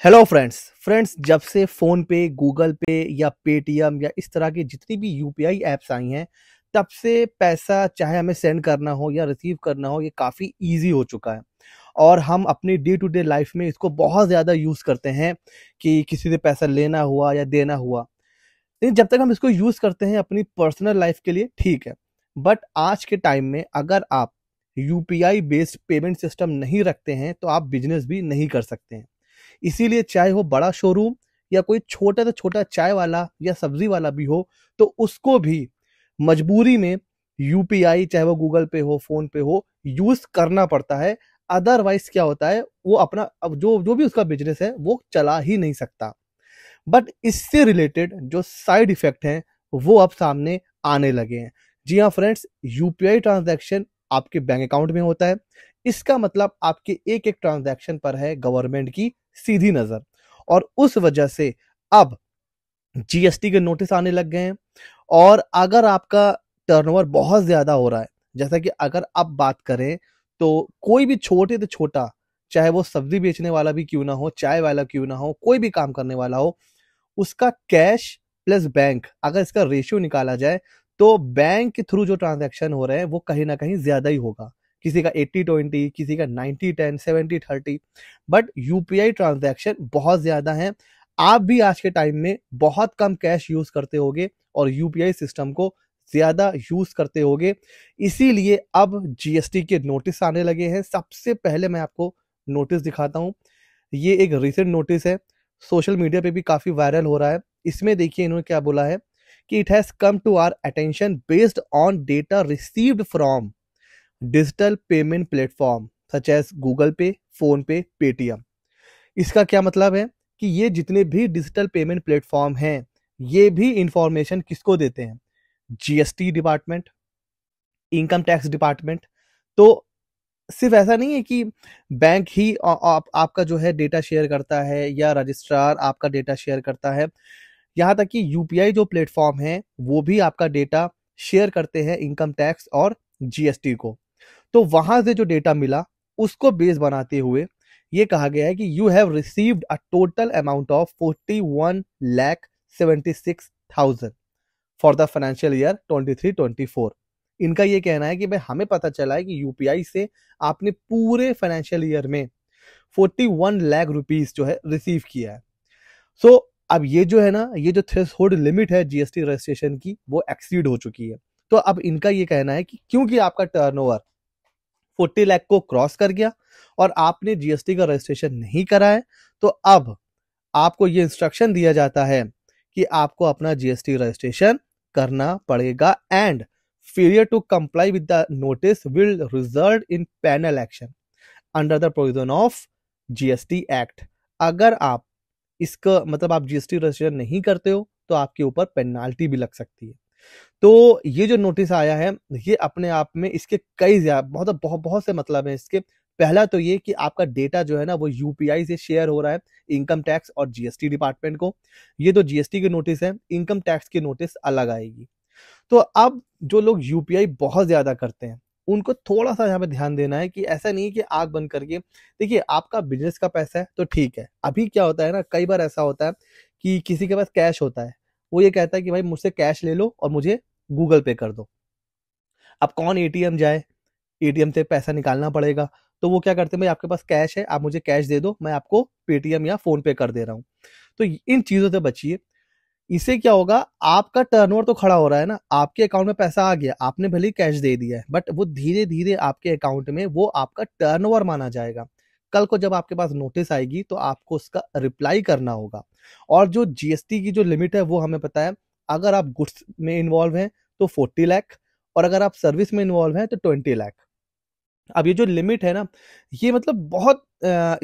Hello friends जब से phone पे, गूगल पे या पेटीएम या इस तरह की जितनी भी यूपीआई ऐप्स आई हैं, तब से पैसा चाहे हमें सेंड करना हो या रिसीव करना हो, ये काफ़ी ईज़ी हो चुका है। और हम अपनी डे टू डे लाइफ़ में इसको बहुत ज़्यादा यूज़ करते हैं कि किसी से पैसा लेना हुआ या देना हुआ। लेकिन जब तक हम इसको यूज़ करते हैं अपनी पर्सनल लाइफ़ के लिए ठीक है। बट आज के टाइम में अगर आप यूपीआई बेस्ड पेमेंट सिस्टम नहीं रखते हैं, तो आप बिज़नेस भी नहीं कर सकते हैं। इसीलिए चाहे वो बड़ा शोरूम या कोई छोटा से छोटा चाय वाला या सब्जी वाला भी हो, तो उसको भी मजबूरी में यूपीआई चाहे वो गूगल पे हो, फ़ोन पे हो, यूज़ करना पड़ता है। अदरवाइज़ क्या होता है, वो अपना अब जो जो भी उसका बिज़नेस है, वो चला ही नहीं सकता। बट इससे रिलेटेड जो साइड इफ़ेक्ट हैं, वो अब सामने आने लगे हैं। जी हाँ फ्रेंड्स, यूपीआई ट्रांज़ैक्शन आपके बैंक अकाउंट में होता है। इसका मतलब आपके एक-एक ट्रांज़ैक्शन पर है गवर्नमेंट की सीधी नज़र और उस वजह से अब जीएसटी के नोटिस आने लग गए हैं। और अगर आपका टर्नओवर बहुत ज़्यादा हो रहा है, जैसा कि अगर अब बात करें, तो कोई भी छोटे से छोटा, चाहे वो सब्ज़ी बेचने वाला भी क्यों ना हो, चाय वाला क्यों ना हो, कोई भी काम करने वाला हो, उसका कैश प्लस बैंक अगर इसका रेशियो निकाला जाए, तो बैंक के थ्रू जो ट्रांज़ैक्शन हो रहे हैं, वो कहीं न कहीं ज़्यादा ही होगा। किसी का 80-20, किसी का 90-10, 70-30, बट यूपीआई ट्रांज़ैक्शन बहुत ज़्यादा हैं। आप भी आज के टाइम में बहुत कम कैश यूज़ करते होंगे और यूपीआई सिस्टम को ज़्यादा यूज़ करते होंगे। इसीलिए अब जीएसटी के नोटिस आने लगे हैं। सबसे पहले मैं आपको नोटिस दिखाता हूँ। ये एक रीसेंट नोटिस है, सोशल मीडिया पे भी काफ़ी वायरल हो रहा है। इसमें देखिए इन्होंने क्या बोला है कि it has come to our attention based on data received from digital payment platform such as Google Pay, PhonePe, Paytm. इसका क्या मतलब है कि ये जितने भी डिजिटल पेमेंट प्लेटफॉर्म हैं, ये भी इंफॉर्मेशन किसको देते हैं? GST department, income tax department. तो सिर्फ ऐसा नहीं है कि बैंक ही आपका जो है डेटा शेयर करता है या रजिस्ट्रार आपका डेटा शेयर करता है। यहाँ तक कि यूपीआई जो प्लेटफॉर्म है, वो भी आपका डेटा शेयर करते हैं इनकम टैक्स और जीएसटी को। तो वहां से जो डेटा मिला, उसको बेस बनाते हुए ये कहा गया है कि you have received a total amount of 41,76,000 for the financial year 23-24। इनका ये कहना है कि भाई हमें पता चला है कि यूपीआई से आपने पूरे फाइनेंशियल ईयर में 41 लाख रुपीस जो है रिसीव किया है। सो अब ये जो है ना, ये जो थ्रेशोल्ड लिमिट है जीएसटी रजिस्ट्रेशन की, वो एक्सीड हो चुकी है। तो अब इनका ये कहना है कि क्योंकि आपका टर्नओवर 40 लाख को क्रॉस कर गया और आपने जीएसटी का रजिस्ट्रेशन नहीं करा है, तो अब आपको ये इंस्ट्रक्शन दिया जाता है कि आपको अपना जीएसटी रजिस्ट्रेशन करना पड़ेगा and failure to comply with the notice will result in penal action under the provision of GST act. अगर आप इसका मतलब आप जीएसटी रजिस्ट्रेशन नहीं करते हो, तो आपके ऊपर पेनाल्टी भी लग सकती है। तो ये जो नोटिस आया है, ये अपने आप में इसके कई बहुत बहुत बहुत से मतलब है इसके। पहला तो ये कि आपका डेटा जो है ना, वो यूपीआई से शेयर हो रहा है इनकम टैक्स और जीएसटी डिपार्टमेंट को। ये तो जीएसटी की नोटिस है, इनकम टैक्स की नोटिस अलग आएगी। तो अब जो लोग यूपीआई बहुत ज्यादा करते हैं, उनको थोड़ा सा यहाँ पे ध्यान देना है कि ऐसा नहीं है कि आग बंद करके देखिए, आपका बिजनेस का पैसा है तो ठीक है। अभी क्या होता है ना, कई बार ऐसा होता है कि किसी के पास कैश होता है, वो ये कहता है कि भाई मुझसे कैश ले लो और मुझे गूगल पे कर दो। अब कौन एटीएम जाए, एटीएम से पैसा निकालना पड़ेगा। तो वो क्या करते हैं, भाई आपके पास कैश है, आप मुझे कैश दे दो, मैं आपको पेटीएम या फोन पे कर दे रहा हूँ। तो इन चीजों से बचिए। इससे क्या होगा, आपका टर्नओवर तो खड़ा हो रहा है ना, आपके अकाउंट में पैसा आ गया, आपने भले ही कैश दे दिया है, बट वो धीरे धीरे आपके अकाउंट में वो आपका टर्नओवर माना जाएगा। कल को जब आपके पास नोटिस आएगी, तो आपको उसका रिप्लाई करना होगा। और जो जीएसटी की जो लिमिट है, वो हमें पता है। अगर आप गुड्स में इन्वॉल्व हैं तो 40 लाख, और अगर आप सर्विस में इन्वॉल्व हैं तो 20 लाख। अब ये जो लिमिट है ना, ये मतलब बहुत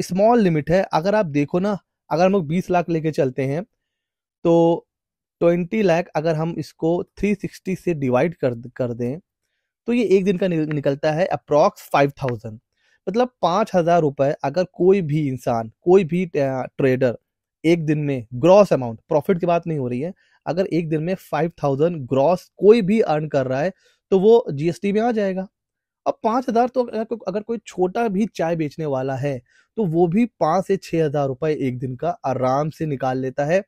स्मॉल लिमिट है। अगर आप देखो ना, अगर हम लोग 20 लाख लेके चलते हैं, तो 20 लाख अगर हम इसको 360 से डिवाइड कर दें, तो ये एक दिन का निकलता है अप्रॉक्स 5000। मतलब 5000 रुपए अगर कोई भी इंसान, कोई भी ट्रेडर एक दिन में ग्रॉस अमाउंट, प्रॉफिट की बात नहीं हो रही है, अगर एक दिन में 5000 ग्रॉस कोई भी अर्न कर रहा है, तो वो जीएसटी में आ जाएगा। अब 5,000 तो अगर कोई छोटा भी चाय बेचने वाला है, तो वो भी 5 से 6,000 रुपए एक दिन का आराम से निकाल लेता है।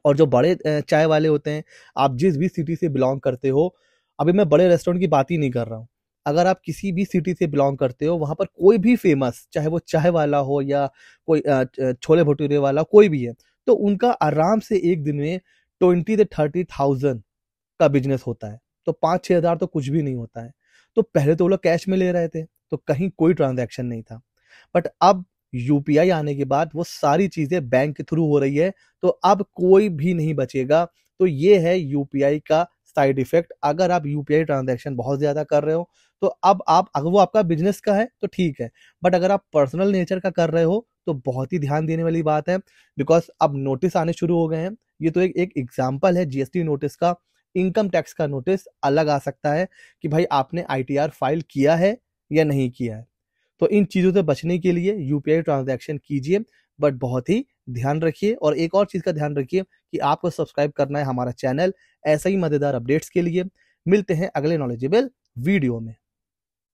और जो बड़े चाय वाले होते हैं, आप जिस भी सिटी से बिलॉन्ग करते हो, अभी मैं बड़े रेस्टोरेंट की बात ही नहीं कर रहा हूँ। अगर आप किसी भी सिटी से बिलॉन्ग करते हो, वहाँ पर कोई भी फेमस, चाहे वो चाय वाला हो या कोई छोले-भटूरे वाला, कोई भी है, तो उनका आराम से एक दिन में 20 से 30,000 का बिज़नेस होता है। तो 5-6 हज़ार तो कुछ भी नहीं होता है। तो पहले तो वो लोग कैश में ले रहे थे, तो कहीं कोई ट्रांज़ैक्शन नहीं था। बट अब यूपीआई आने के बाद वो सारी चीज़ें बैंक के थ्रू हो रही है, तो अब कोई भी नहीं बचेगा। तो ये है यूपीआई का साइड इफ़ेक्ट। अगर आप यूपीआई ट्रांज़ैक्शन बहुत ज़्यादा कर रहे हो, तो अब आप अगर वो आपका बिज़नेस का है, तो ठीक है। बट अगर आप पर्सनल नेचर का कर रहे हो, तो बहुत ही ध्यान देने वाली बात है, बिकॉज़ अब नोटिस आने शुरू हो गए हैं। ये तो एक एक एग्ज़ाम्पल है जीएसटी नोटिस का। इनकम टैक्स का नोटिस अलग आ सकता है कि भाई आपने आईटीआर फाइल किया है या नहीं किया है। तो इन चीज़ों से बचने के लिए यूपीआई ट्रांज़ैक्शन कीजिए, बट बहुत ही ध्यान रखिए। और एक और चीज़ का ध्यान रखिए कि आपको सब्सक्राइब करना है हमारा चैनल, ऐसे ही मज़ेदार अपडेट्स के लिए। मिलते हैं अगले नॉलेजेबल वीडियो में।